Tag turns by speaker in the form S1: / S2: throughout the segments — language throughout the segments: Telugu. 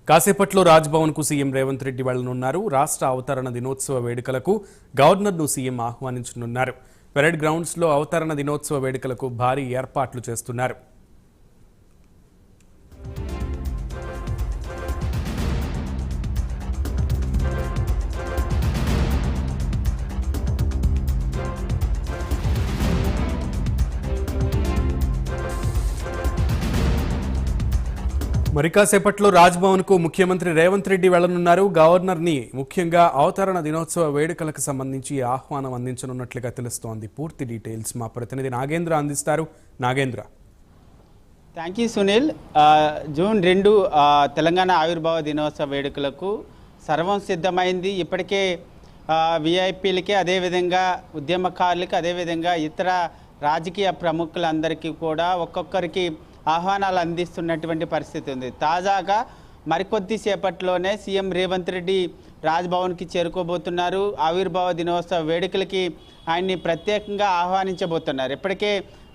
S1: కాసేపట్లో రాజ్భవన్ కు సీఎం రేవంత్ రెడ్డి వెళ్లనున్నారు. రాష్ట్ర అవతరణ దినోత్సవ వేడుకలకు గవర్నర్ను సీఎం ఆహ్వానించనున్నారు. పెరేడ్ గ్రౌండ్స్ లో అవతరణ దినోత్సవ వేడుకలకు భారీ ఏర్పాట్లు చేస్తున్నారు. మరి కాసేపట్లో రాజ్భవన్ కు ముఖ్యమంత్రి రేవంత్ రెడ్డి వెళ్లనున్నారు. గవర్నర్ ని ముఖ్యంగా అవతరణ దినోత్సవ వేడుకలకు సంబంధించి ఆహ్వానం అందించనున్నట్లుగా తెలుస్తోంది. పూర్తి డీటెయిల్స్ మా ప్రతినిధి నాగేంద్ర అందిస్తారు. Nagendra.
S2: Thank you Sunil. June 2 Telangana ఆవిర్భావ దినోత్సవ వేడుకలకు సర్వం సిద్ధమైంది. ఇప్పటికే విఐపీలకి, అదేవిధంగా ఉద్యమకారులకి, అదేవిధంగా ఇతర రాజకీయ ప్రముఖులందరికీ కూడా ఒక్కొక్కరికి ఆహ్వానాలు అందిస్తున్నటువంటి పరిస్థితి ఉంది. తాజాగా మరికొద్దిసేపట్లోనే సీఎం రేవంత్ రెడ్డి రాజ్భవన్కి చేరుకోబోతున్నారు. ఆవిర్భావ దినోత్సవ వేడుకలకి ఆయన్ని ప్రత్యేకంగా ఆహ్వానించబోతున్నారు. ఇప్పటికే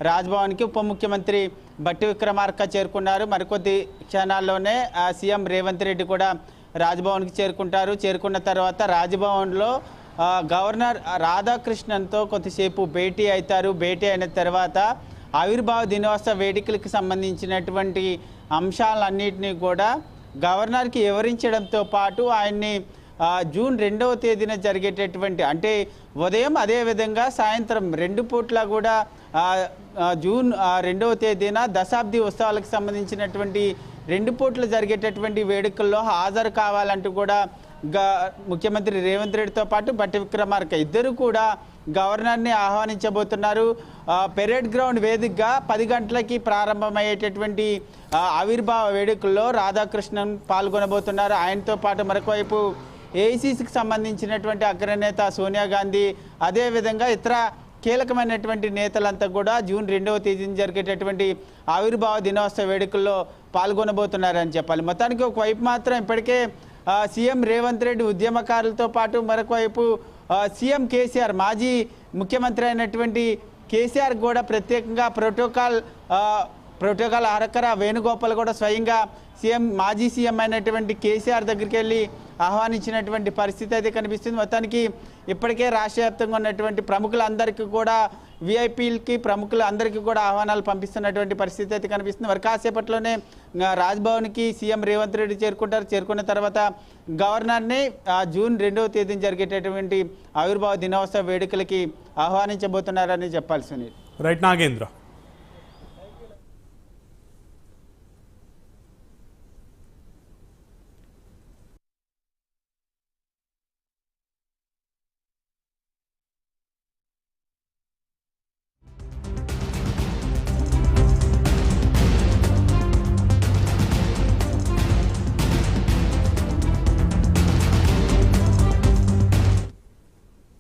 S2: రాజ్భవన్కి ఉప ముఖ్యమంత్రి బట్టి విక్రమార్క చేరుకున్నారు. మరికొద్ది క్షణాల్లోనే సీఎం రేవంత్ రెడ్డి కూడా రాజ్భవన్కి చేరుకుంటారు. చేరుకున్న తర్వాత రాజ్భవన్లో గవర్నర్ రాధాకృష్ణన్తో కొద్దిసేపు భేటీ అవుతారు. భేటీ అయిన తర్వాత ఆవిర్భావ దినోత్సవ వేడుకలకు సంబంధించినటువంటి అంశాలన్నింటినీ కూడా గవర్నర్కి వివరించడంతో పాటు ఆయన్ని జూన్ 2వ తేదీన జరిగేటటువంటి, అంటే ఉదయం అదేవిధంగా సాయంత్రం 2 పూట్ల కూడా జూన్ 2వ తేదీన దశాబ్ది ఉత్సవాలకు సంబంధించినటువంటి 2 పూట్లు జరిగేటటువంటి వేడుకల్లో హాజరు కావాలంటూ కూడా ముఖ్యమంత్రి రేవంత్ రెడ్డితో పాటు బట్టి విక్రమార్క ఇద్దరు కూడా గవర్నర్ని ఆహ్వానించబోతున్నారు. పెరేడ్ గ్రౌండ్ వేదికగా 10 గంటలకి ప్రారంభమయ్యేటటువంటి ఆవిర్భావ వేడుకల్లో రాధాకృష్ణన్ పాల్గొనబోతున్నారు. ఆయనతో పాటు మరొకవైపు ఏఐసీసీకి సంబంధించినటువంటి అగ్రనేత సోనియా గాంధీ, అదేవిధంగా ఇతర కీలకమైనటువంటి నేతలంతా కూడా జూన్ 2వ తేదీన జరిగేటటువంటి ఆవిర్భావ దినోత్సవ వేడుకల్లో పాల్గొనబోతున్నారని చెప్పాలి. మొత్తానికి ఒకవైపు మాత్రం ఇప్పటికే సీఎం రేవంత్ రెడ్డి ఉద్యమకారులతో పాటు మరొకవైపు సీఎం కేసీఆర్, మాజీ ముఖ్యమంత్రి అయినటువంటి కేసీఆర్ కూడా ప్రత్యేకంగా ప్రోటోకాల్ అరకర వేణుగోపాల్ కూడా స్వయంగా మాజీ సీఎం అయినటువంటి కేసీఆర్ దగ్గరికి వెళ్ళి ఆహ్వానించినటువంటి పరిస్థితి అయితే కనిపిస్తుంది. మొత్తానికి ఇప్పటికే రాష్ట్ర వ్యాప్తంగా ఉన్నటువంటి ప్రముఖులందరికీ కూడా, విఐపీలకి, ప్రముఖులందరికీ కూడా ఆహ్వానాలు పంపిస్తున్నటువంటి పరిస్థితి అయితే కనిపిస్తుంది. మరి కాసేపట్లోనే రాజ్భవన్కి సీఎం రేవంత్ రెడ్డి చేరుకుంటారు. చేరుకున్న తర్వాత గవర్నర్ని జూన్ 2వ తేదీన జరిగేటటువంటి ఆవిర్భావ దినోత్సవ వేడుకలకి ఆహ్వానించబోతున్నారని చెప్పాలి సునీల్.
S1: రైట్ నాగేంద్ర.